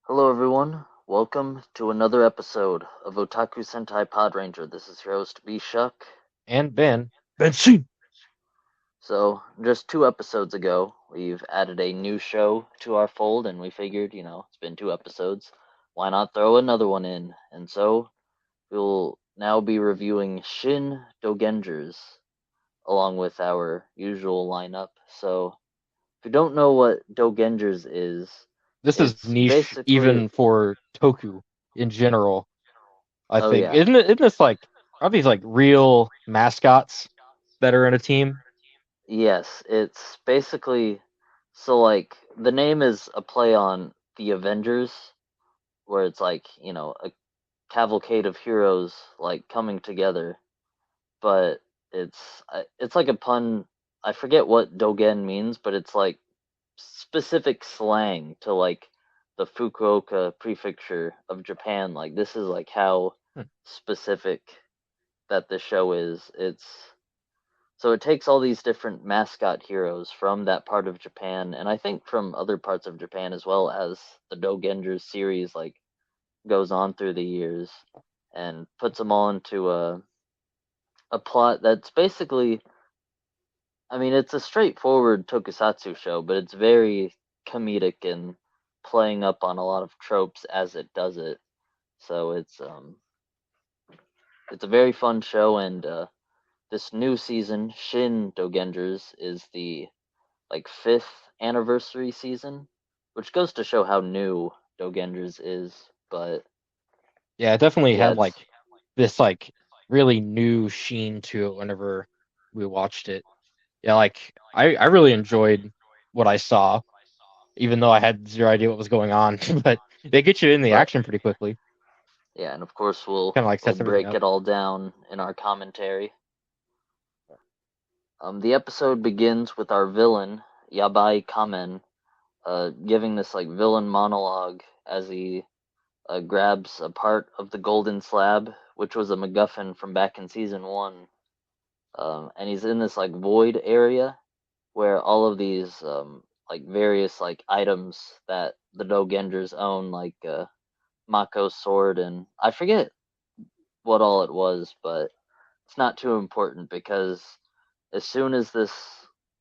Hello everyone, welcome to another episode of Otaku Sentai Podranger. This is your host B-Shuck. And Ben Shin. So, just 2 episodes ago, we've added a new show to our fold and we figured, it's been 2 episodes, why not throw another one in? And so, we'll now be reviewing Shin Dogengers along with our usual lineup. So, if you don't know what Dogengers is, This is it's niche basically, even for Toku in general, I oh think. yeah, Isn't this like are these like real mascots that are in a team? yes, it's basically so like the name is a play on the Avengers, where it's like, a cavalcade of heroes like coming together, but it's like a pun. I forget what Dogen means, but it's like specific slang to like the Fukuoka prefecture of Japan. Like this is like how Hmm. specific that the show is. So it takes all these different mascot heroes from that part of Japan, and I think from other parts of Japan as well as the Dogengers series like goes on through the years, and puts them all into a plot that's basically, I mean, it's a straightforward tokusatsu show, but it's very comedic and playing up on a lot of tropes as it does it. So it's a very fun show, and this new season, Shin Dogengers, is the like fifth anniversary season, which goes to show how new Dogengers is. But Yeah, it definitely yeah, had it's like this like really new sheen to it whenever we watched it. Yeah, like I really enjoyed what I saw, even though I had zero idea what was going on. But they get you in the but action pretty quickly. yeah, and of course we'll Kind of like we'll sets everything break up. it all down in our commentary. The episode begins with our villain Yabai Kamen giving this like villain monologue as he grabs a part of the golden slab, which was a MacGuffin from back in season one. And he's in this like void area where all of these like various like items that the Dogengers own, like Mako's sword, and I forget what all it was, but it's not too important because as soon as this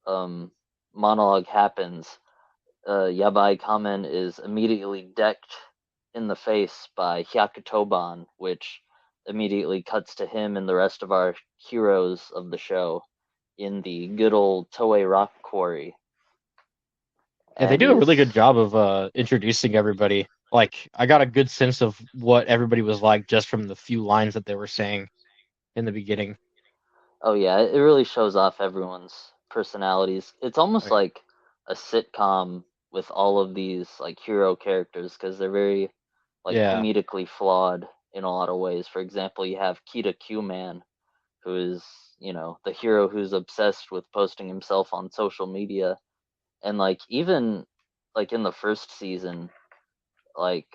um, monologue happens, Yabai Kamen is immediately decked in the face by Hyakutoban, which immediately cuts to him and the rest of our heroes of the show in the good old Toei Rock Quarry. Yeah, they And do a really he's, good job of introducing everybody. Like, I got a good sense of what everybody was like just from the few lines that they were saying in the beginning. oh yeah, it really shows off everyone's personalities. It's almost Like, like a sitcom with all of these like hero characters because they're very like yeah, comedically flawed in a lot of ways. For example, you have Kita Q Man, who is, the hero who's obsessed with posting himself on social media. And like even like in the first season, like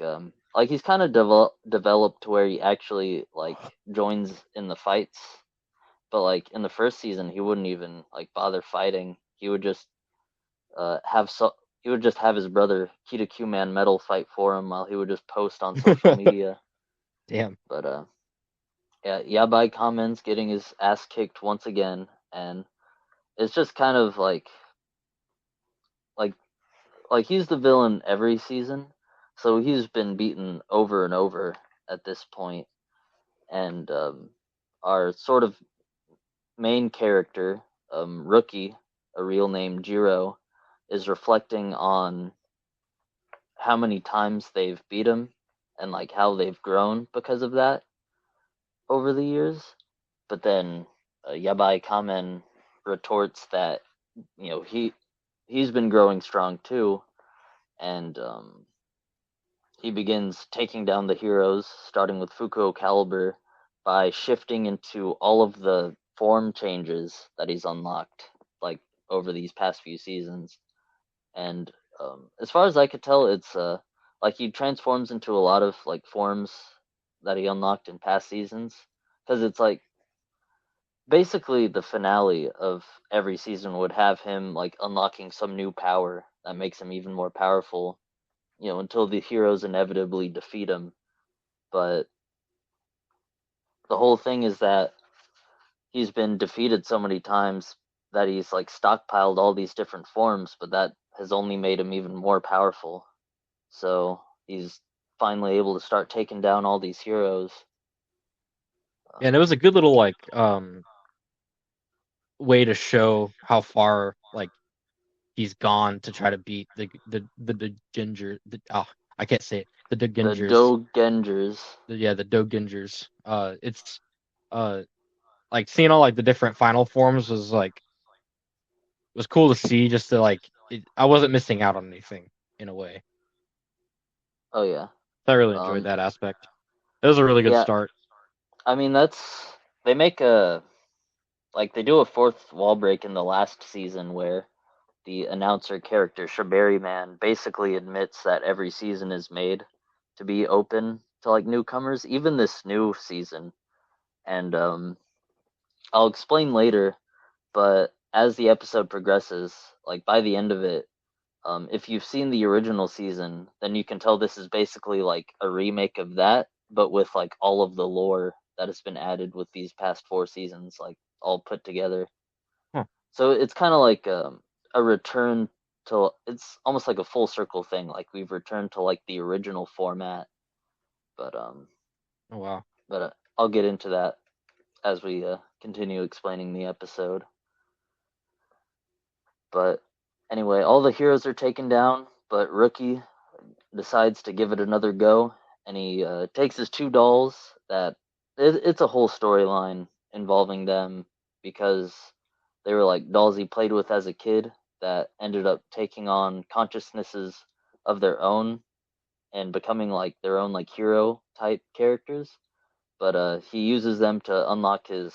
he's kind of developed to where he actually like joins in the fights, but like in the first season he wouldn't even like bother fighting. He would just have he would just have his brother Kita Q Man Metal fight for him while he would just post on social media. damn. But yeah, Yabai Kamen's getting his ass kicked once again, and it's just kind of like like he's the villain every season, so he's been beaten over and over at this point. And our sort of main character, Rookie, a real name Jiro, is reflecting on how many times they've beat him and like how they've grown because of that over the years. But then Yabai Kamen retorts that he's been growing strong too, and he begins taking down the heroes, starting with Fukuo Caliber, by shifting into all of the form changes that he's unlocked, like over these past few seasons. And as far as I could tell, it's like he transforms into a lot of like forms that he unlocked in past seasons, because it's like basically the finale of every season would have him like unlocking some new power that makes him even more powerful. until the heroes inevitably defeat him. But the whole thing is that he's been defeated so many times that he's like stockpiled all these different forms, but that has only made him even more powerful. So he's finally able to start taking down all these heroes. Yeah, and it was a good little like way to show how far like he's gone to try to beat the ginger I can't say it, the The Dogengers. Dogengers. Yeah, the Dogengers. It's uh like seeing all like the different final forms was like was cool to see, just to like I wasn't missing out on anything in a way. Oh yeah. So I really enjoyed Um that aspect. It was a really good yeah, start. I mean they make a like they do a fourth wall break in the last season where the announcer character Shaberi Man basically admits that every season is made to be open to like newcomers, even this new season. And I'll explain later, but as the episode progresses, like by the end of it, if you've seen the original season, then you can tell this is basically like a remake of that, but with like all of the lore that has been added with these past 4 seasons, like all put together. Huh. So it's kind of like a return to. It's almost like a full circle thing. Like we've returned to like the original format, but Oh wow. I'll get into that as we continue explaining the episode. But anyway, all the heroes are taken down, but Rookie decides to give it another go, and he takes his 2 dolls. It's a whole storyline involving them because they were like dolls he played with as a kid that ended up taking on consciousnesses of their own and becoming like their own like hero type characters. But he uses them to unlock his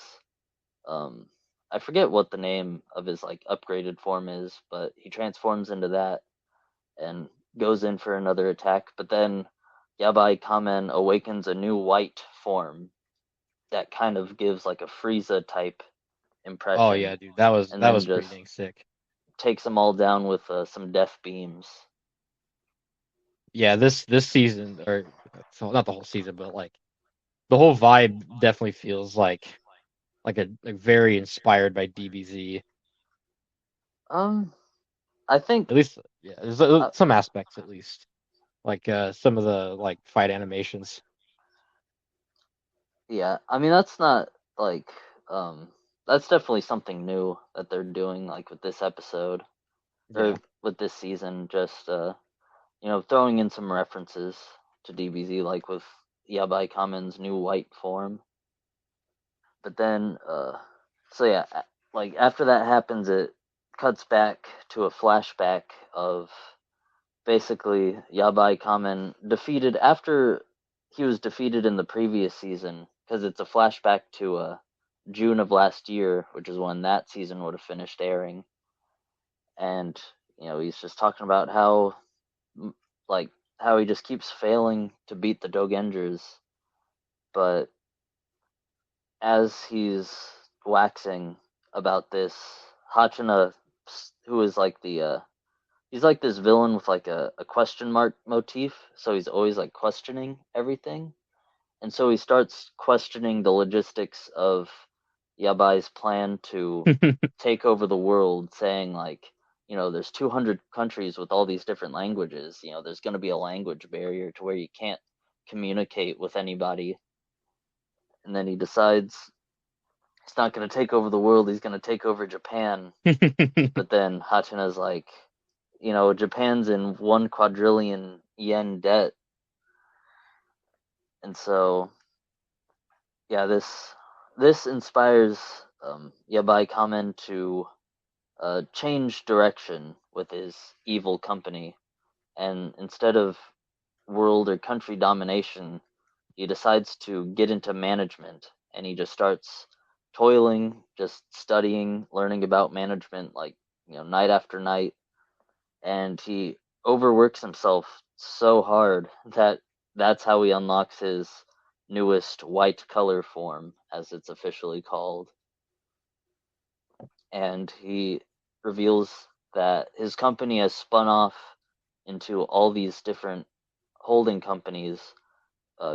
um I forget what the name of his like upgraded form is, but he transforms into that and goes in for another attack. But then Yabai Kamen awakens a new white form that kind of gives like a Frieza type Oh impression, yeah, dude, that was and that then was pretty just dang sick. takes them all down with some death beams. Yeah, this season, or so not the whole season, but like the whole vibe definitely feels like a like very inspired by DBZ. Um, I think, At least yeah, there's uh, some aspects at least. Like some of the like fight animations. yeah, I mean that's not like um, that's definitely something new that they're doing, like with this episode Yeah. or with this season. Just throwing in some references to DBZ, like with Yabai Kamen's new white form. But then, so yeah, like after that happens, it cuts back to a flashback of basically Yabai Kamen defeated after he was defeated in the previous season because it's a flashback to June of last year, which is when that season would have finished airing. And he's just talking about like how he just keeps failing to beat the Dogengers, but as he's waxing about this, Hachina, who is like he's like this villain with like a question mark motif, so he's always like questioning everything. And so he starts questioning the logistics of Yabai's plan to take over the world, saying like, there's 200 countries with all these different languages. There's going to be a language barrier to where you can't communicate with anybody. And then he decides he's not going to take over the world. He's going to take over Japan. But then Hachina's like, Japan's in 1 quadrillion yen debt, and so yeah, this inspires Yabai Kamen to change direction with his evil company, and instead of world or country domination, he decides to get into management, and he just starts toiling, just studying, learning about management, like night after night, and he overworks himself so hard that that's how he unlocks his newest white color form, as it's officially called. And he reveals that his company has spun off into all these different holding companies,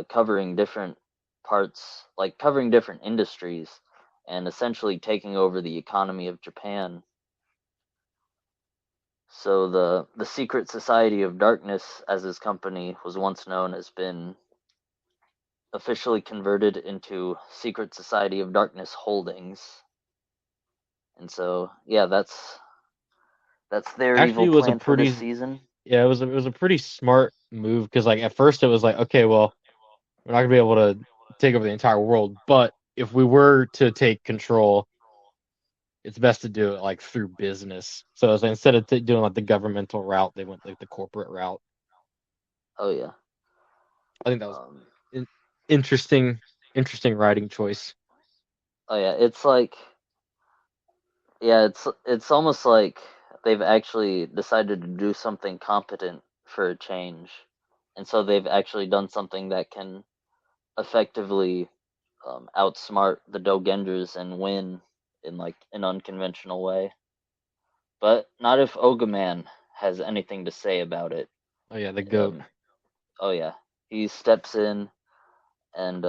covering different parts, like covering different industries, and essentially taking over the economy of Japan. So the Secret Society of Darkness, as his company was once known, has been officially converted into Secret Society of Darkness Holdings. And so, yeah, that's their Actually, evil it was a plan for this pretty season. yeah, it was a pretty smart move because like at first it was like, okay, well, we're not gonna be able to take over the entire world, but if we were to take control, it's best to do it like through business. So it's like, instead of doing like the governmental route, they went like the corporate route. Oh yeah. I think that was Um, an interesting writing choice. oh yeah. It's like, yeah, it's almost like they've actually decided to do something competent for a change, and so they've actually done something that can effectively outsmart the Dogengers and win in like an unconventional way. But not if Ogaman has anything to say about it. Oh yeah, the goat. Um, oh yeah, he steps in and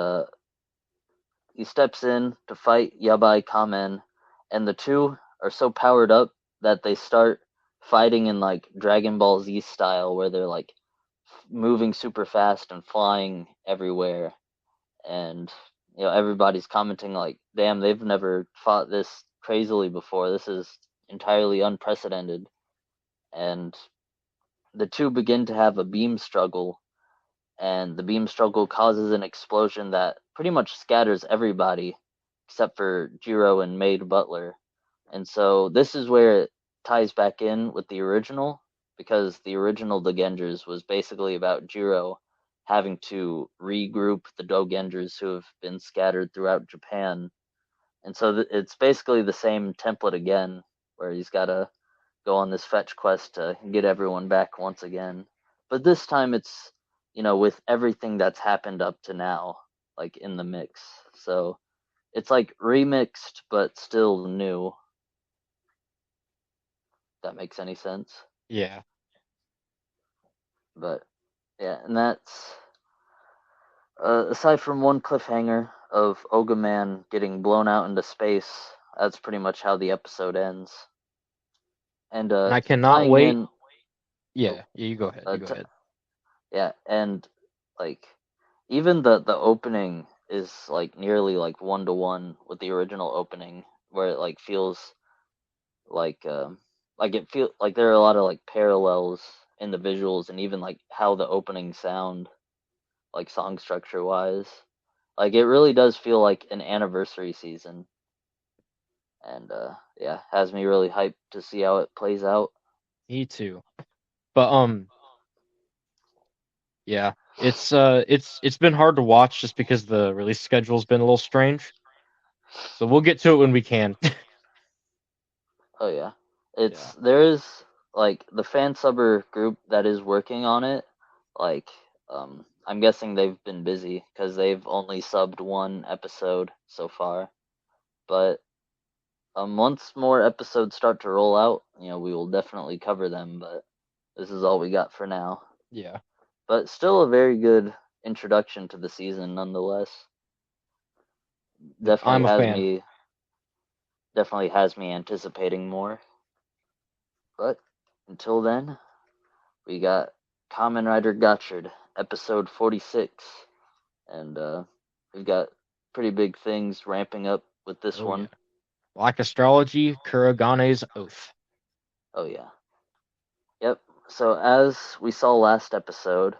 he steps in to fight Yabai Kamen, and the two are so powered up that they start fighting in like Dragon Ball Z style, where they're like moving super fast and flying everywhere, and everybody's commenting like, "Damn, they've never fought this crazily before. This is entirely unprecedented." And the two begin to have a beam struggle, and the beam struggle causes an explosion that pretty much scatters everybody except for Jiro and Maid Butler. And so this is where it ties back in with the original, because the original Dogengers was basically about Jiro having to regroup the Dogengers who have been scattered throughout Japan. And so it's basically the same template again, where he's got to go on this fetch quest to get everyone back once again. But this time it's, with everything that's happened up to now, like in the mix. So it's like remixed but still new. If that makes any sense. Yeah, But yeah, and that's aside from one cliffhanger of Oga Man getting blown out into space. That's pretty much how the episode ends. And and I cannot tying wait. in, oh, Yeah, yeah, you go ahead. uh, You go t- ahead. yeah, and like even the opening is like nearly like 1-to-1 with the original opening, where it like feels like it feel like there are a lot of like parallels in the visuals and even like how the opening sound, like song structure wise. Like it really does feel like an anniversary season, and yeah, has me really hyped to see how it plays out. Me too. But yeah, it's been hard to watch just because the release schedule's been a little strange. So we'll get to it when we can. Oh yeah, Yeah. there is like the fan subber group that is working on it. Like, I'm guessing they've been busy because they've only subbed one episode so far. But once more episodes start to roll out, we will definitely cover them. But this is all we got for now. Yeah. But still a very good introduction to the season, nonetheless. Definitely I'm a has fan. me definitely has me anticipating more. But until then, we got Kamen Rider Gotchard, episode 46, and we've got pretty big things ramping up with this Oh yeah. one. Black Astrology, Kuragane's Oath. Oh yeah, yep. So as we saw last episode,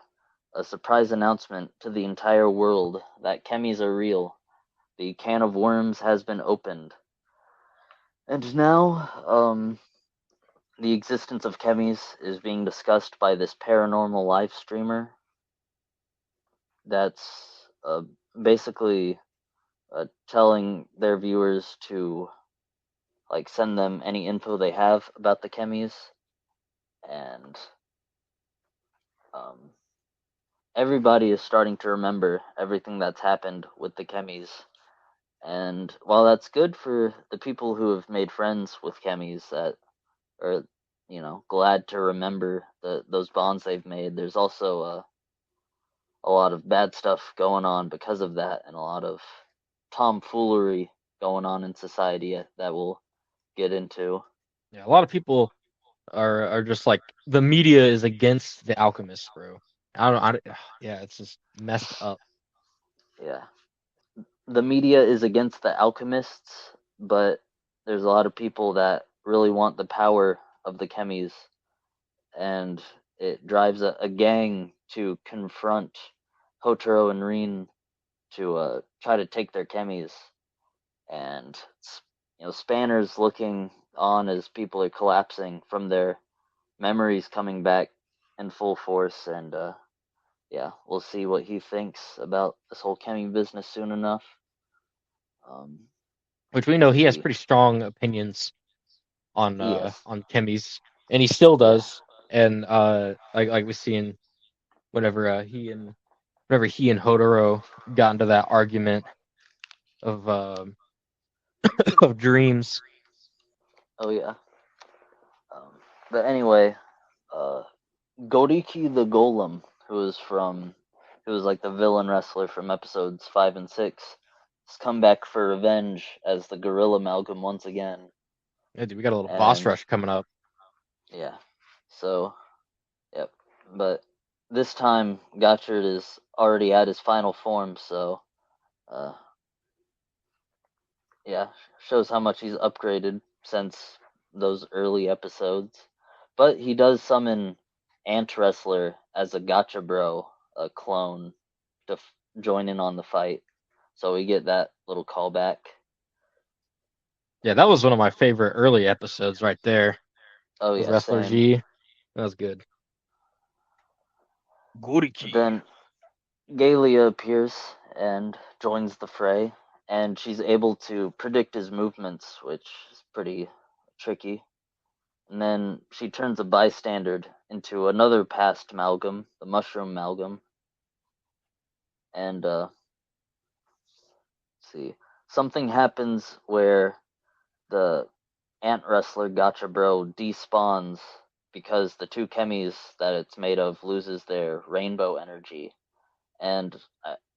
a surprise announcement to the entire world that chemis are real. The can of worms has been opened, and now the existence of chemis is being discussed by this paranormal live streamer that's basically telling their viewers to like send them any info they have about the chemis, and um, everybody is starting to remember everything that's happened with the chemis. And while that's good for the people who have made friends with chemis that, or glad to remember those bonds they've made. There's also a lot of bad stuff going on because of that, and a lot of tomfoolery going on in society that we'll get into. Yeah, a lot of people are just like the media is against the alchemists, bro. Yeah, it's just messed up. Yeah, the media is against the alchemists, but there's a lot of people that really want the power of the chemis, and it drives a gang to confront Hotaro and Rin to try to take their chemis, and Spanner's looking on as people are collapsing from their memories coming back in full force, and yeah, we'll see what he thinks about this whole chemi business soon enough. Which we know he has See, pretty strong opinions yes, on chemis, and he still yeah, does. And like we see in whenever whenever he and Hodoro got into that argument of of dreams. oh yeah. Um, but anyway, uh, Goriki the Golem, who was like the villain wrestler from episodes 5 and 6, has come back for revenge as the Gorilla Amalgam once again. Yeah, dude, we got a little boss And rush coming up. yeah, so yep. But this time Gotchard is already at his final form, so uh, yeah, shows how much he's upgraded since those early episodes. But he does summon Ant Wrestler as a Gotcha Bro, a clone, to join in on the fight. So we get that little callback. Yeah, that was one of my favorite early episodes right there. Oh Was yeah, Wrestler same. G. That was good. But Goriki. then Galia appears and joins the fray, and she's able to predict his movements, which is pretty tricky. And then she turns a bystander into another past amalgam, the mushroom amalgam. And let's see, something happens where the ant wrestler Gotcha Bro despawns because the two chemis that it's made of loses their rainbow energy. And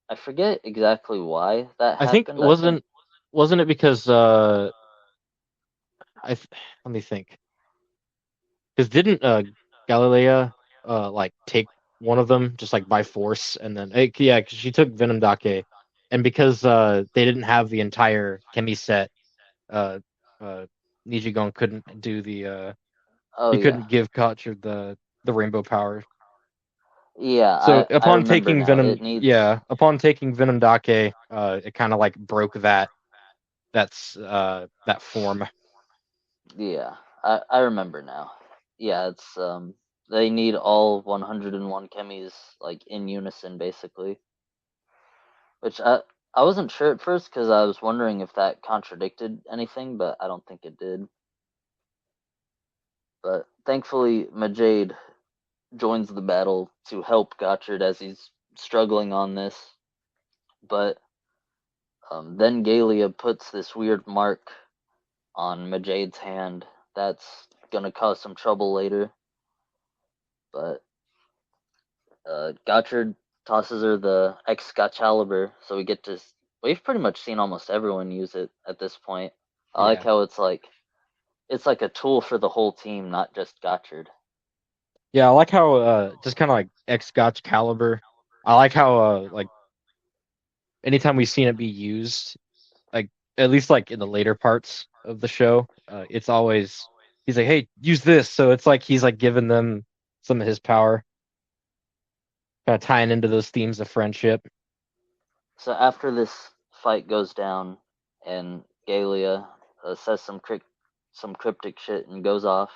I forget exactly why that I think happened. I think wasn't it because let me think. Because didn't Galilea like take one of them just like by force, and then yeah, cause she took Venom Dake, and because they didn't have the entire Chemi set, uh uh Nijigon couldn't do the oh he yeah. couldn't give Gotchard the rainbow power. Yeah, So I remember now. It needs Upon taking Venom Dake, it kind of like broke that form. yeah, I remember now. Yeah, it's they need all 101 chemis like in unison basically. Which I wasn't sure at first because I was wondering if that contradicted anything, but I don't think it did. But thankfully, Majade joins the battle to help Gotchard as he's struggling on this. But then Galia puts this weird mark on Majade's hand that's gonna cause some trouble later. But Gotchard tosses her the Excalibur, so we get to. We've pretty much seen almost everyone use it at this point. I like Yeah, how it's like a tool for the whole team, not just Gotchard. yeah. I like how just kind of like X Gotch caliber. I like how like anytime we've seen it be used, like at least like in the later parts of the show, it's always he's like, "Hey, use this." So it's like he's like giving them some of his power, kind of tying into those themes of friendship. So after this fight goes down, and Galia says some cryptic shit and goes off,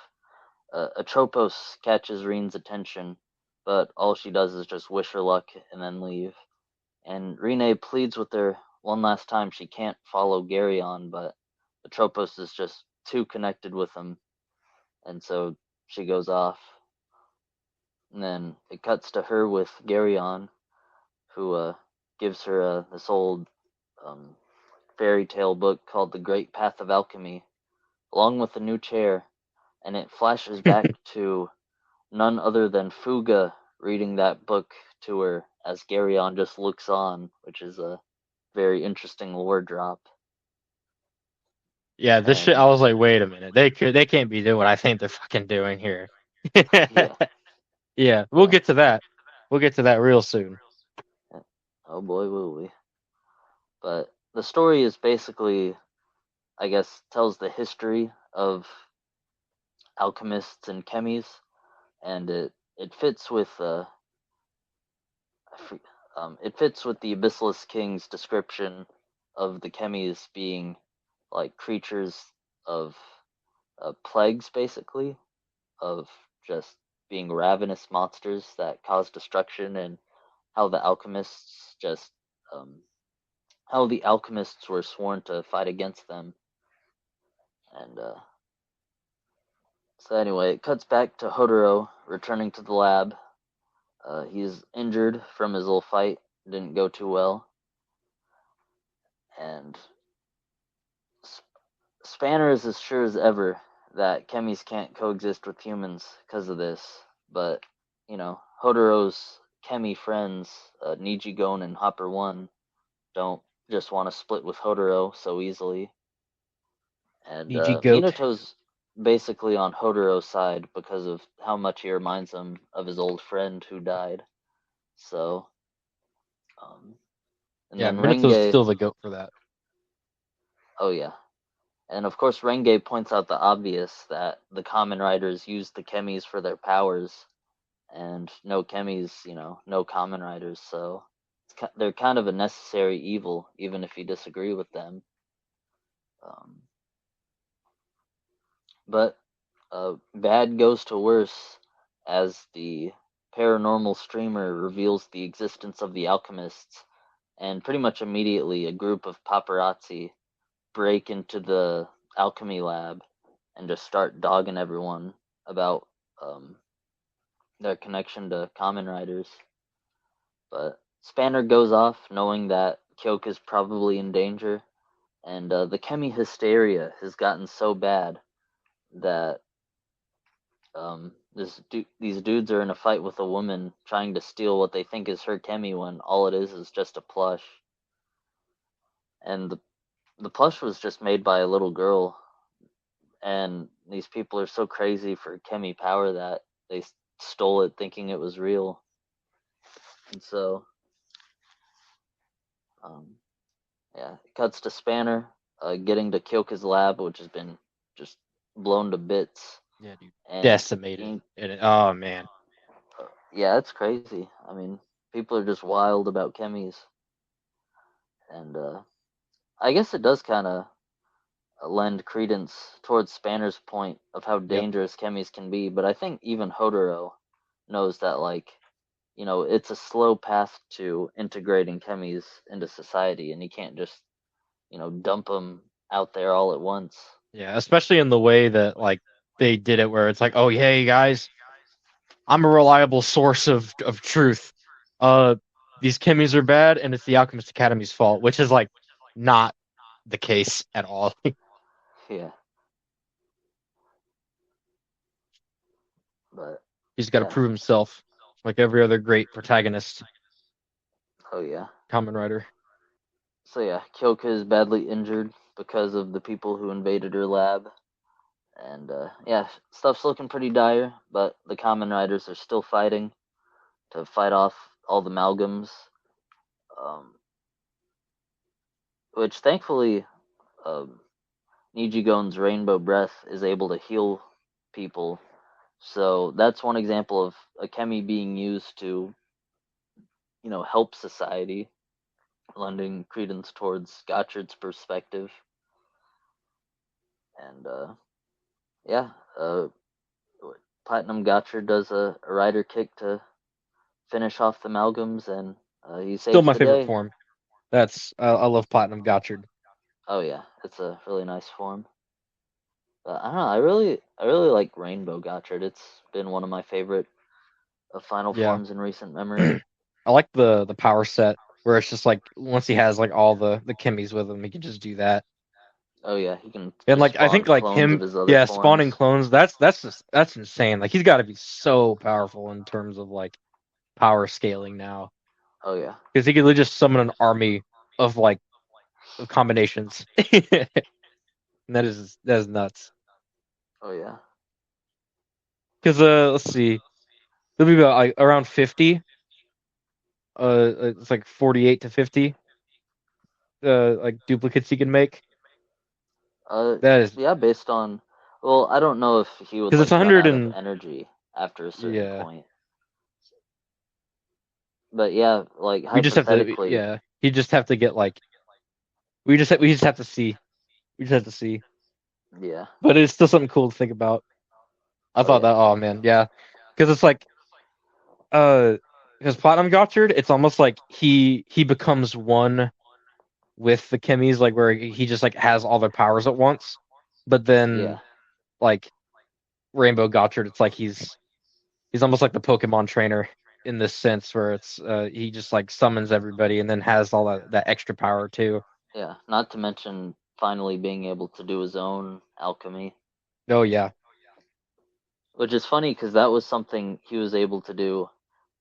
Atropos catches Reen's attention, but all she does is just wish her luck and then leave. And Rene pleads with her one last time she can't follow Gary on, but Atropos is just too connected with him, and so she goes off. And then it cuts to her with Gary on, who gives her this old um, fairy tale book called The Great Path of Alchemy, along with a new chair. and it flashes back to none other than Fuga reading that book to her as Garyon just looks on, which is a very interesting lore drop. Yeah, this shit. I And was like, wait a minute, they can't be doing what I think they're fucking doing here. yeah, Yeah, we'll yeah, get to that. We'll get to that real soon. yeah. Oh boy, will we. But the story is basically, I guess, tells the history of alchemists and chemies, and it fits with it fits with the Abyssalisk King's description of the chemies being like creatures of plagues, basically, of just being ravenous monsters that cause destruction, and how the alchemists just um, how the alchemists were sworn to fight against them. And so anyway, it cuts back to Hodoro returning to the lab. He's injured from his little fight, didn't go too well, and Spanner is as sure as ever that chemies can't coexist with humans because of this. But Hodoro's chemi friends, Nijigon and Hopper One, don't just want to split with Hodoro so easily. And DG Goat. Minato's basically on Hodoro's side because of how much he reminds him of his old friend who died. So, um, and Yeah, then Minato's Renge, still the goat for that. oh yeah, and of course Renge points out the obvious that the Kamen Riders use the chemis for their powers, and no chemis, no Kamen Riders. So they're kind of a necessary evil, even if you disagree with them. Um, but bad goes to worse as the paranormal streamer reveals the existence of the alchemists, and pretty much immediately a group of paparazzi break into the alchemy lab and just start dogging everyone about um, their connection to Kamen Riders. But Spanner goes off knowing that Kyoka's probably in danger, and the chemi hysteria has gotten so bad that these dudes are in a fight with a woman trying to steal what they think is her chemi when all it is just a plush. And the plush was just made by a little girl, and these people are so crazy for chemi power that they stole it thinking it was real. And so, um, yeah, it cuts to Spanner getting to Kyoka's lab, which has been just blown to bits, Yeah, dude. and Decimated. being, Oh man. yeah, it's crazy. I mean, people are just wild about chemis, and I guess it does kind of lend credence towards Spanner's point of how Yep. dangerous chemis can be. But I think even Hodoro knows that, like, it's a slow path to integrating chemis into society, and you can't just, dump them out there all at once. Yeah, especially in the way that like they did it, where it's like, oh hey guys, I'm a reliable source of truth. Uh, these chemis are bad, and it's the Alchemist Academy's fault, which is like not the case at all. Yeah, but He's got to yeah, prove himself, like every other great protagonist, oh yeah. Kamen Rider. So yeah, Kyoka is badly injured because of the people who invaded her lab, and yeah, stuff's looking pretty dire. But the Kamen Riders are still fighting to fight off all the amalgams, um, which thankfully um, Nijigon's Rainbow Breath is able to heal people. So that's one example of a chemi being used to, help society, lending credence towards Gotchard's perspective. And yeah, Platinum Gotchard does a rider kick to finish off the amalgams, and he Still saves my the favorite day. form. That's I love Platinum Gotchard. Oh yeah, it's a really nice form. But I don't know, I really like Rainbow Gotchard. It's been one of my favorite final Yeah, forms in recent memory. I like the power set where it's just like once he has like all the chemis with him, he can just do that. Oh yeah, he can And just like I spawn think like clones of him, his other yeah, forms. spawning clones. That's insane. Like he's got to be so powerful in terms of like power scaling now, Oh yeah. because he could just summon an army of like of combinations. And that is nuts. Oh yeah. Because let's see, there'll be about like around 50. It's like 48 to 50. Like duplicates he can make. Uh, That is yeah, based on. Well, I don't know if he would because it's like run 100 out of and energy after a certain yeah. point. But yeah, like We just have to hypothetically, yeah. You just have to get like we just have to see. We just have to see. yeah. But it's still something cool to think about. I Oh thought yeah. that oh man, yeah. Because it's like uh because Platinum Gotchard, it's almost like he becomes one with the Chemis, like where he just like has all their powers at once. But then Yeah. like Rainbow Gotchard, it's like he's almost like the Pokemon trainer in this sense where it's he just like summons everybody and then has all that extra power too. Yeah. Not to mention finally being able to do his own alchemy, Oh yeah. which is funny because that was something he was able to do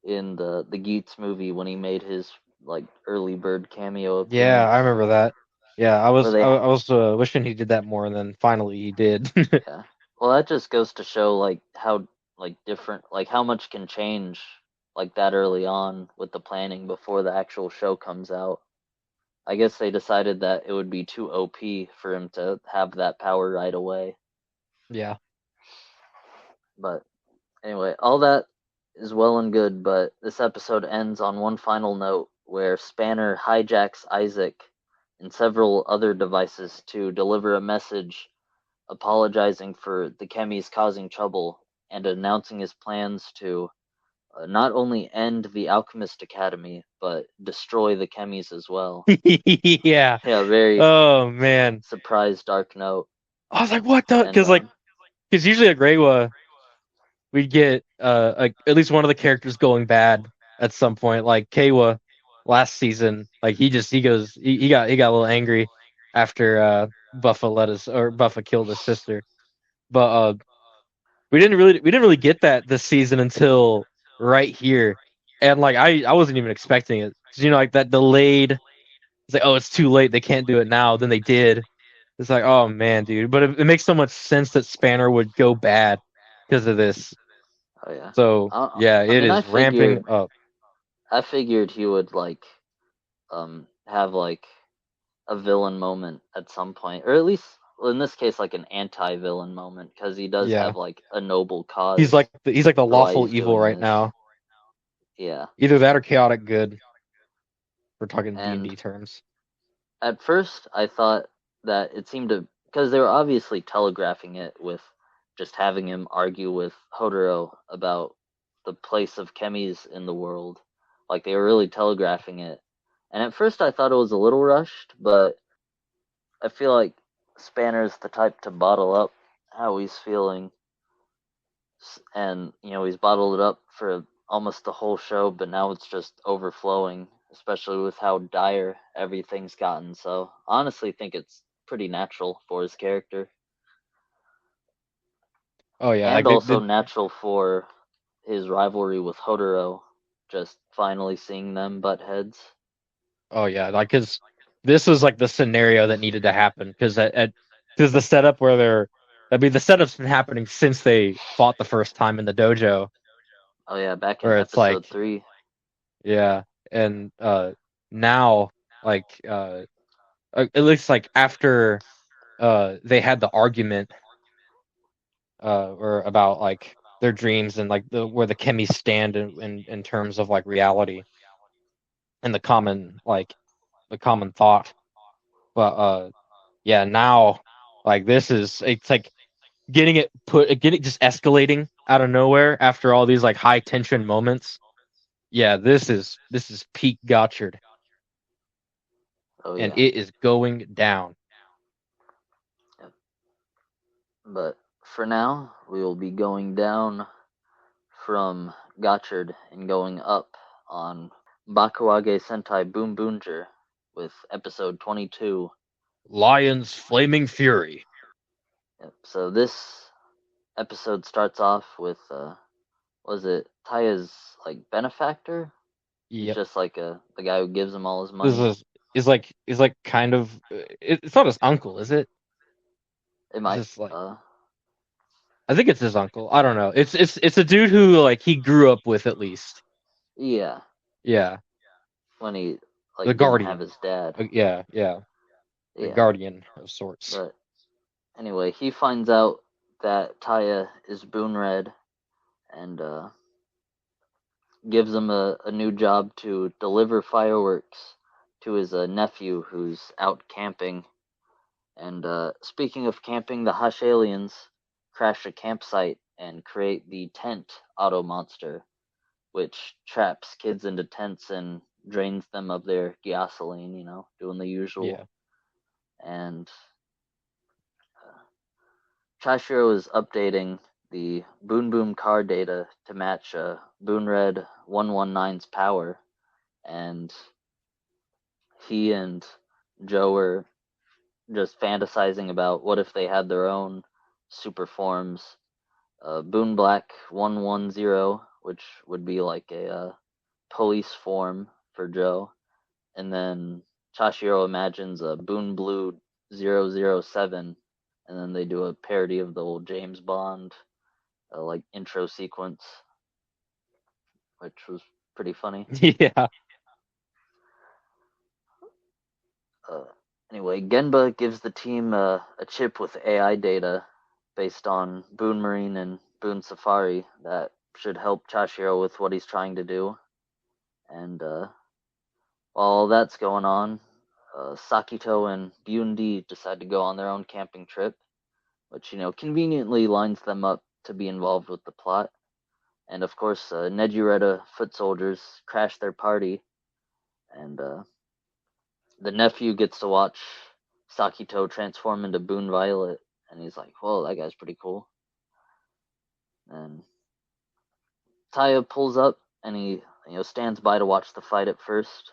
in the Geats movie when he made his like early bird cameo Yeah, appearance, I remember that. Yeah, I where was they I, I was wishing he did that more and then finally he did. yeah. Well, that just goes to show like how like different like how much can change like that early on with the planning before the actual show comes out. I guess they decided that it would be too OP for him to have that power right away. Yeah. But anyway, all that is well and good, but this episode ends on one final note where Spanner hijacks Isaac and several other devices to deliver a message apologizing for the Chemis causing trouble and announcing his plans to not only end the Alchemist Academy, but destroy the Chemis as well. Yeah. Yeah, very Oh man. surprised Dark Note. I was like, what the? And Because usually at Reiwa we'd get like at least one of the characters going bad at some point. Like Keiwa last season, like he got a little angry after Buffa killed his sister. But we didn't really get that this season until right here, and like I wasn't even expecting it. 'Cause, like that delayed. It's like, oh, it's too late. They can't do it now. Then they did. It's like, oh man, dude. But it makes so much sense that Spanner would go bad because of this. oh yeah, So yeah, I it mean, is ramping up. I figured he would like have like a villain moment at some point, or at least well, in this case like an anti-villain moment, because he does Yeah, have like a noble he's cause like the for why lawful he's evil doing right this. now. Yeah, Either that or chaotic good. We're talking and D&D terms. at first I thought that it seemed to because they were obviously telegraphing it with just having him argue with Hodoro about the place of chemis in the world. Like they were really telegraphing it. And at first I thought it was a little rushed, but I feel like Spanner's the type to bottle up how he's feeling, and he's bottled it up for almost the whole show, but now it's just overflowing, especially with how dire everything's gotten. So I honestly think it's pretty natural for his character, Oh yeah, and like they also did. natural for his rivalry with Hodoro. Just finally seeing them butt heads. Oh yeah, like because this was like the scenario that needed to happen because the setup where the setup's been happening since they fought the first time in the dojo, Oh yeah, back in where it's episode like 3. yeah, and now like at least like after they had the argument or about like their dreams and like where the chemis stand in terms of like reality and the common thought. But yeah, now like it's like getting just escalating out of nowhere after all these like high tension moments. Yeah, this is peak Gotchard, Oh and yeah. it is going down. Yep. But for now, we will be going down from Gotchard and going up on Bakuage Sentai Boonboomger with episode 22, Lion's flaming fury. Yep. So this episode starts off with was it Taya's like benefactor? He's Yep. just like the guy who gives him all his This money. is like kind of it's not his uncle, is it? It It's might just like I think it's his uncle. I don't know. It's a dude who like he grew up with at least. yeah, Yeah, when he the like didn't have guardian. his dad. Yeah, yeah, the Yeah. guardian of sorts. But anyway, he finds out that Taya is Boonred and gives him a new job to deliver fireworks to his nephew who's out camping. And speaking of camping, the Hush aliens crash a campsite and create the tent auto monster, which traps kids into tents and drains them of their gasoline, doing the usual. Yeah, And Chashiro is updating the Boon Boom car data to match Boonred 119's power, and he and Joe are just fantasizing about what if they had their own super forms. Boon Black 110, which would be like a police form for Joe, and then Chashiro imagines a Boon Blue 007, and then they do a parody of the old James Bond like intro sequence, which was pretty funny. yeah, Uh, anyway, Genba gives the team a chip with AI data based on Boon Marine and Boon Safari that should help Chashiro with what he's trying to do. And while all that's going on, Sakito and Bundi decide to go on their own camping trip, which conveniently lines them up to be involved with the plot. And of course, Nejireta foot soldiers crash their party, and the nephew gets to watch Sakito transform into Boon Violet, and he's like, "Whoa, that guy's pretty cool." And Taya pulls up, and he stands by to watch the fight at first.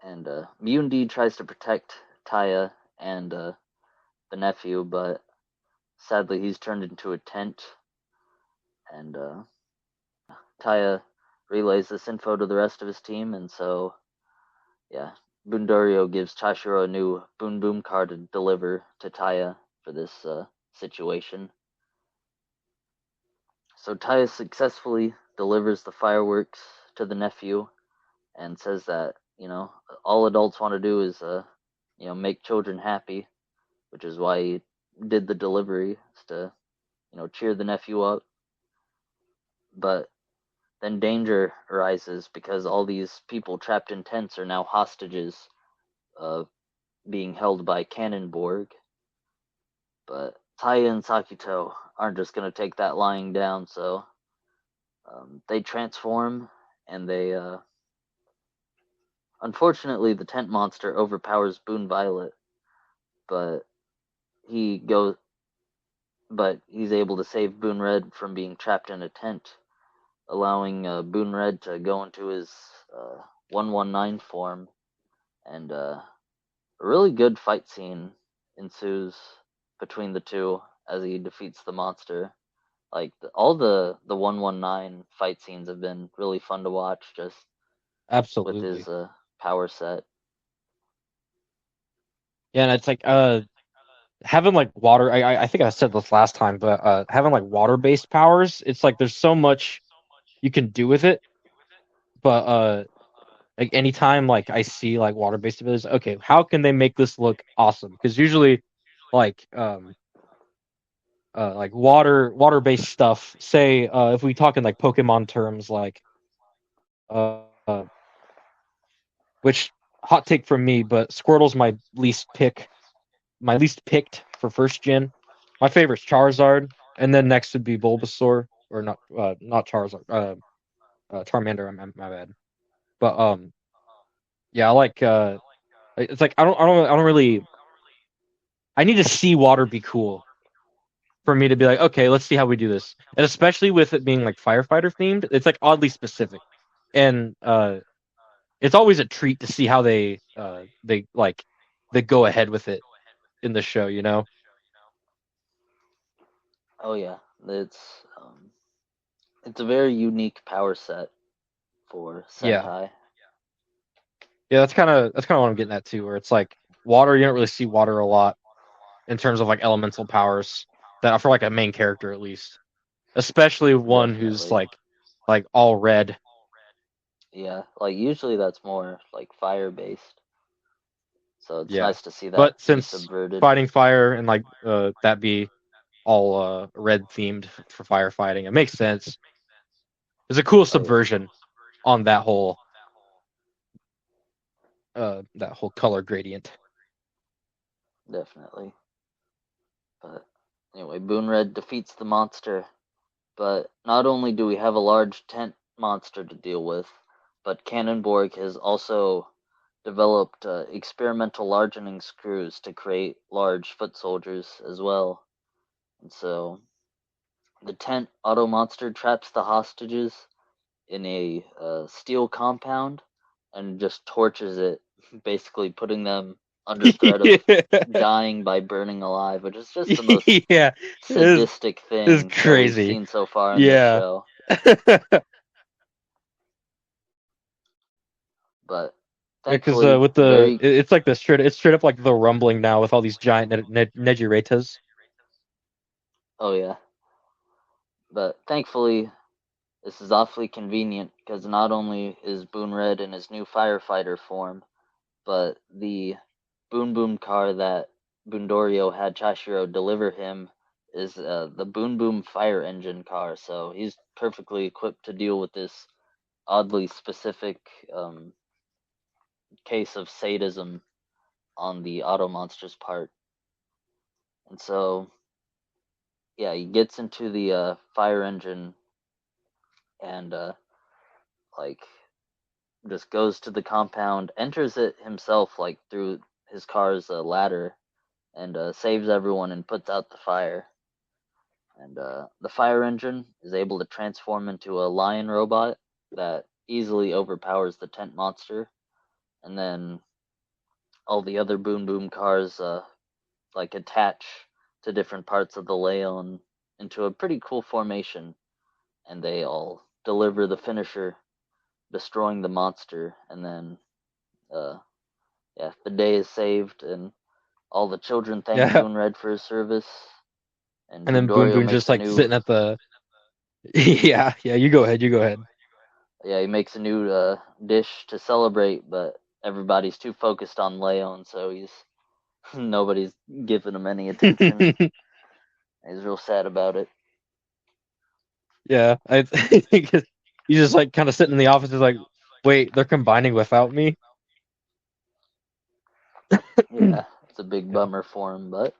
And Mundi tries to protect Taya and the nephew, but sadly he's turned into a tent. And Taya relays this info to the rest of his team, and so yeah, Bundario gives Chashiro a new Boon Boom card to deliver to Taya for this situation. So Taya successfully delivers the fireworks to the nephew and says that, all adults want to do is, make children happy, which is why he did the delivery, is to, cheer the nephew up. But then danger arises because all these people trapped in tents are now hostages, uh, being held by Cannonborg. But Taya and Sakito aren't just going to take that lying down, so they transform and they. Unfortunately, the tent monster overpowers Boon Violet, but he goes. But he's able to save Boon Red from being trapped in a tent, allowing Boon Red to go into his 119 form, and a really good fight scene ensues between the two as he defeats the monster. Like all the 119 fight scenes have been really fun to watch, just with his absolutely. power set. Yeah, and it's like having like water. I think I said this last time, but having like water based powers, it's like there's so much you can do with it. But like anytime like I see like water based abilities, okay, how can they make this look awesome? Because usually like like water based stuff. Say if we talk in like Pokemon terms, like uh, which hot take from me, but Squirtle's my least picked for first gen. My favorite's Charizard, and then next would be Bulbasaur, or not Charizard, Charmander. My bad. But yeah, I like it's like I don't really. I need to see water be cool for me to be like, okay, let's see how we do this, and especially with it being like firefighter themed, it's like oddly specific, and it's always a treat to see how they go ahead with it. in the show, you know? Oh yeah, it's a very unique power set for Yeah. Sentai. Yeah, that's kind of what I'm getting at too, where it's like water, you don't really see water a lot in terms of like elemental powers that for like a main character at least. Especially one who's Definitely. like all red. Yeah, like usually that's more like fire based. So it's Yeah. nice to see that But be since subverted. fighting fire and like that be all red themed for firefighting, it makes sense. There's a cool Oh yeah, subversion on that whole color gradient. definitely. But anyway, Boonred defeats the monster. But not only do we have a large tent monster to deal with, but Cannonborg has also developed experimental largening screws to create large foot soldiers as well. And so the tent auto monster traps the hostages in a steel compound and just tortures it, basically putting them under threat of dying by burning alive, which is just the most Yeah, sadistic it's thing that we've crazy. seen so far in this Yeah. show. But Because thankfully, with very it's like it's straight up like the rumbling now with all these giant Nejiretas. oh yeah, but thankfully this is awfully convenient because not only is Boon Red in his new firefighter form, but the Boon Boom car that Bundorio had Chashiro deliver him is the Boon Boom fire engine car, so he's perfectly equipped to deal with this oddly specific um, case of sadism on the Auto Monster's part. And so, yeah, he gets into the fire engine and like just goes to the compound, enters it himself like through his car's ladder, and saves everyone and puts out the fire. And the fire engine is able to transform into a lion robot that easily overpowers the tent monster. And then all the other Boom Boom cars like attach to different parts of the Leon into a pretty cool formation, and they all deliver the finisher, destroying the monster. And then, uh, yeah, the day is saved, and all the children thank Yeah. Boonred for his service. And And then Boon Bundorio Boon just makes a like new sitting at the yeah, yeah, you go ahead, you go ahead. yeah, he makes a new dish to celebrate, but everybody's too focused on Leon, so he's nobody's giving him any attention. He's real sad about it. Yeah, I think he's just like kind of sitting in the office is like, "Wait, they're combining without me?" Yeah, it's a big Yeah. bummer for him, but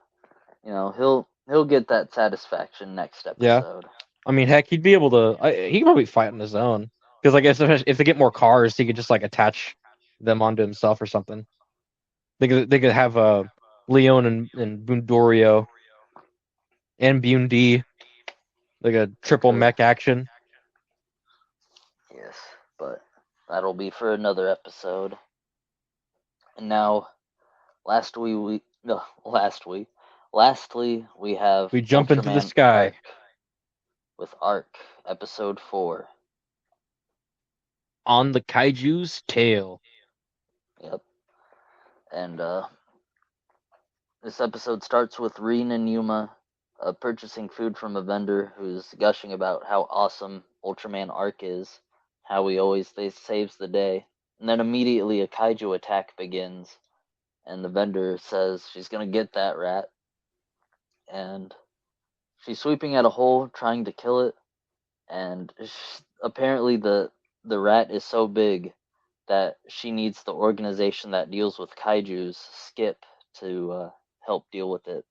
he'll get that satisfaction next Yeah. episode. I mean, heck, he'd be able to. He could probably fight on his own because, like, if they get more cars, he could just like attach them onto himself or something. They could have Leon and Bundorio and Bundi like a They triple could, mech action. yes, but that'll be for another episode. And now, lastly we have We jump into the Ultraman sky Arc with Arc episode 4. on the kaiju's tail. Yep, and this episode starts with Rin and Yuma purchasing food from a vendor who's gushing about how awesome Ultraman Arc is, how he always saves the day. And then immediately a kaiju attack begins, and the vendor says she's gonna get that rat, and she's sweeping at a hole trying to kill it, and apparently the rat is so big that she needs the organization that deals with kaiju's skip to help deal with it.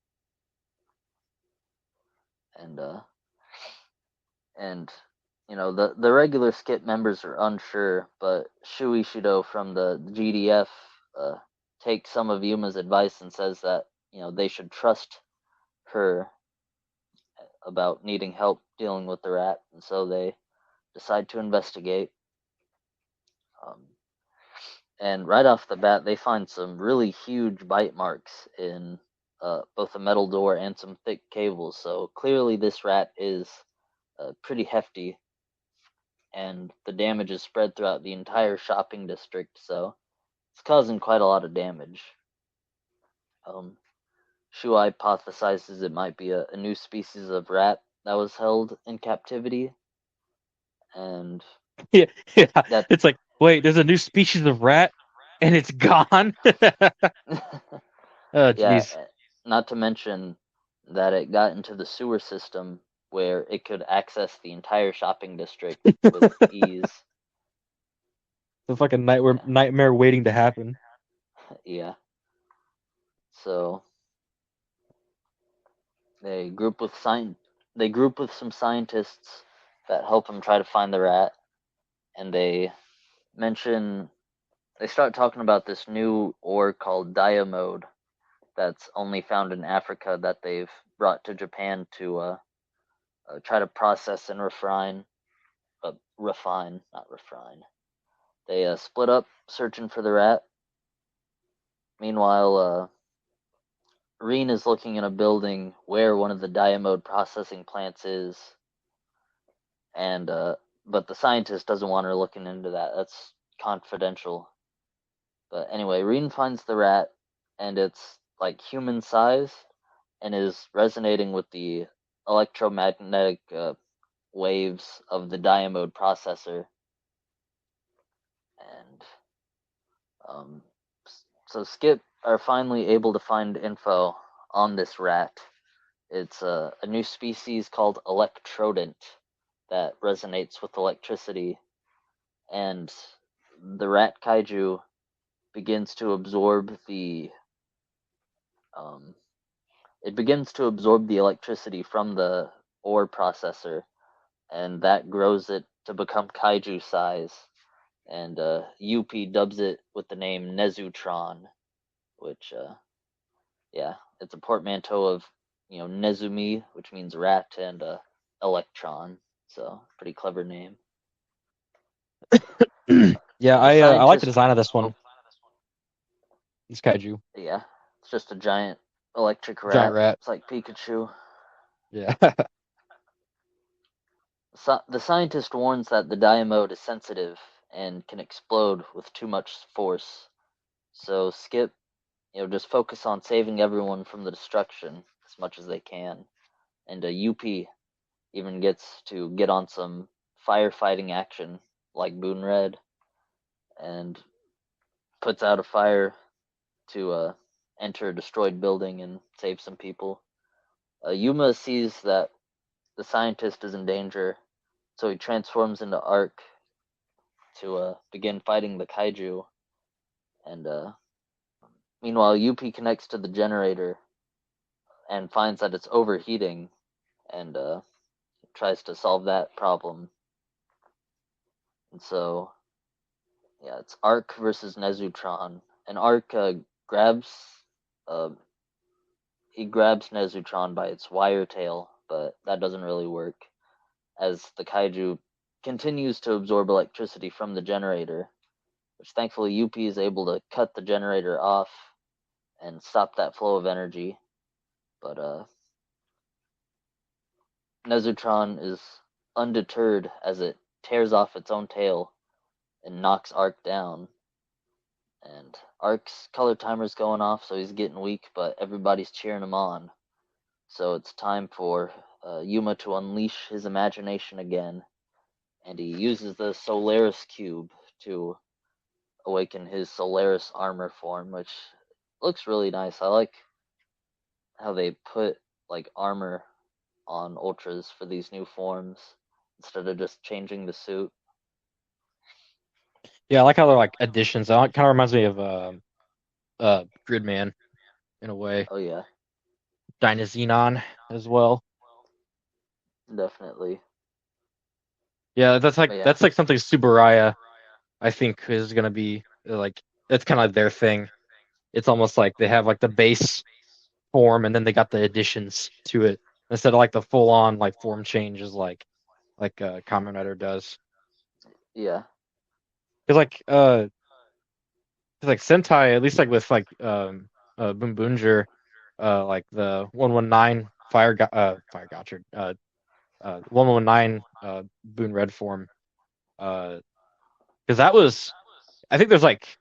And and the regular skip members are unsure, but Shui Shido from the GDF uh, takes some of Yuma's advice and says that they should trust her about needing help dealing with the rat, and so they decide to investigate. Um, and right off the bat, they find some really huge bite marks in both a metal door and some thick cables. So clearly, this rat is pretty hefty, and the damage is spread throughout the entire shopping district. So it's causing quite a lot of damage. Um, Shu hypothesizes it might be a new species of rat that was held in captivity, and Yeah, yeah. that It's like, wait, there's a new species of rat, and it's gone. Oh, yeah, jeez. not to mention that it got into the sewer system where it could access the entire shopping district with ease. It's like a nightmare waiting to happen. Yeah. So they group with some scientists that help them try to find the rat, and mention they start talking about this new ore called diamode that's only found in Africa that they've brought to Japan to try to process and refine, not refine. They split up searching for the rat. Meanwhile, Reen is looking in a building where one of the diamode processing plants is, and but the scientist doesn't want her looking into that. That's confidential. But anyway, Reen finds the rat, and it's like human size, and is resonating with the electromagnetic waves of the diamode processor. And um, so Skip are finally able to find info on this rat. It's a new species called electrodent that resonates with electricity, and the rat kaiju begins to absorb the um, it begins to absorb the electricity from the ore processor, and that grows it to become kaiju size. And UP dubs it with the name Nezutron, which yeah, it's a portmanteau of Nezumi, which means rat, and electron. So pretty clever name. Yeah, The I like the scientist. design of this Oh one. This kaiju, yeah, it's just a giant electric giant rat. rat. It's like Pikachu. Yeah. The scientist warns that the diamode is sensitive and can explode with too much force. So Skip, just focus on saving everyone from the destruction as much as they can. And UP even gets to get on some firefighting action like Boon Red, and puts out a fire to enter a destroyed building and save some people. Yuma sees that the scientist is in danger, so he transforms into Arc to begin fighting the kaiju. And meanwhile, UP connects to the generator and finds that it's overheating, and tries to solve that problem. And so, yeah, it's Arc versus Nezutron, and Arc grabs uh, he grabs Nezutron by its wire tail, but that doesn't really work as the kaiju continues to absorb electricity from the generator, which thankfully UP is able to cut the generator off and stop that flow of energy. But Nezutron is undeterred as it tears off its own tail and knocks Arc down. And Arc's color timer's going off, so he's getting weak, but everybody's cheering him on. So it's time for Yuma to unleash his imagination again, and he uses the Solaris Cube to awaken his Solaris armor form, which looks really nice. I like how they put like armor on Ultras for these new forms instead of just changing the suit. Yeah, I like how they're like additions. It kind of reminds me of Gridman in a way. Oh yeah, Dynazenon as well. definitely. Yeah, But yeah, that's like something Subaraya I think is gonna be like that's kind of like their thing. It's almost like they have like the base form and then they got the additions to it instead of like the full on like form changes like Kamen Rider does. yeah, Because like Sentai, at least like with like Boonboomger, like the 119 Fire Gotchard, 119 Boon Red form, because that was, I think there's like,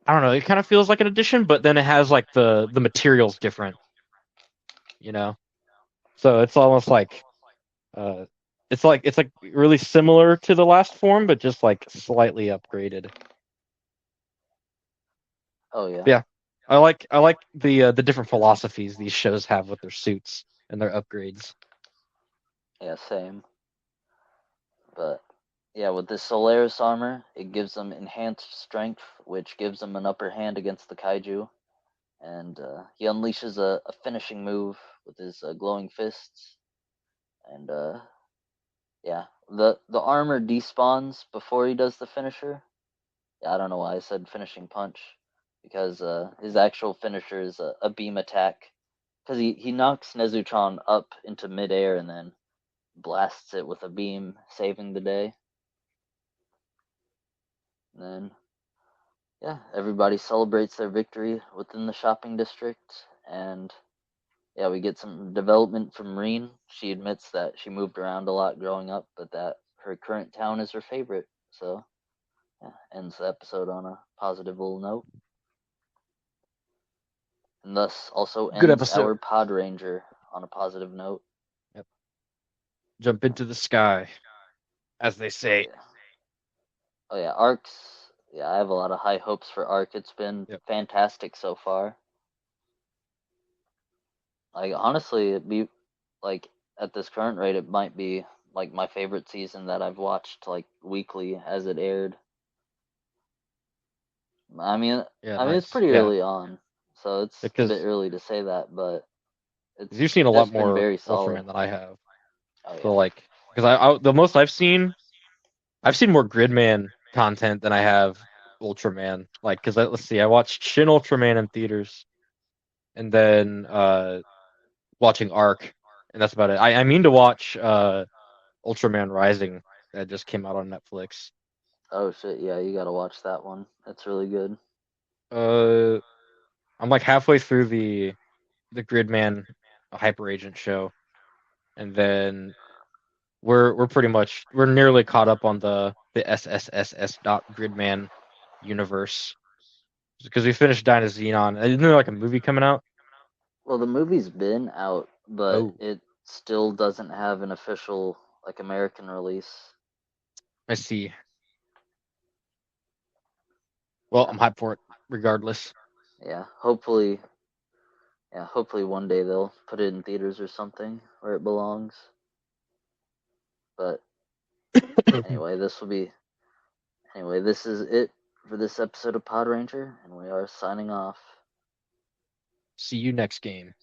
I don't know, it kind of feels like an addition, but then it has like the materials different, you know. So it's almost like uh, it's like really similar to the last form, but just like slightly upgraded. Oh yeah, Yeah, I like the different philosophies these shows have with their suits and their upgrades. yeah, same. But yeah, with this Solaris armor, it gives them enhanced strength, which gives them an upper hand against the kaiju. And he unleashes a finishing move with his glowing fists. And yeah, the armor despawns before he does the finisher. Yeah, I don't know why I said finishing punch, because his actual finisher is a beam attack. Because he knocks Nezutron up into midair and then blasts it with a beam, saving the day. And then yeah, everybody celebrates their victory within the shopping district, and yeah, we get some development from Reen. She admits that she moved around a lot growing up, but that her current town is her favorite. So yeah, ends the episode on a positive little note, and thus also Good ends episode. our Podranger on a positive note. Yep. Jump into the sky, as they Oh say. yeah, oh yeah, Arcs. Yeah, I have a lot of high hopes for Arc. It's been Yep. fantastic so far. Like honestly, it'd be like at this current rate, it might be like my favorite season that I've watched like weekly as it aired. I mean, Yeah, it's nice. pretty Yeah, early on, so it's a bit because early to say that, but you've seen a lot it's been more very solid. Ultraman than I have. Oh So yeah. like, because the most I've seen more Gridman content than I have Ultraman. Like, because let's see, I watched Shin Ultraman in theaters, and then watching Arc, and that's about it. I mean to watch Ultraman Rising that just came out on Netflix. Oh shit, yeah, you gotta watch that one. It's really good. Uh, I'm like halfway through the Gridman Hyper Agent show, and then we're nearly caught up on the SSSS dot Gridman universe because we finished Dyna Xenon. Isn't there like a movie coming out? Well, the movie's been out, but Oh, it still doesn't have an official like American release. I see. Well, Yeah, I'm hyped for it regardless. yeah. Hopefully, yeah. Hopefully one day they'll put it in theaters or something where it belongs. But anyway, this is it for this episode of Pod Ranger, and we are signing off. See you next game.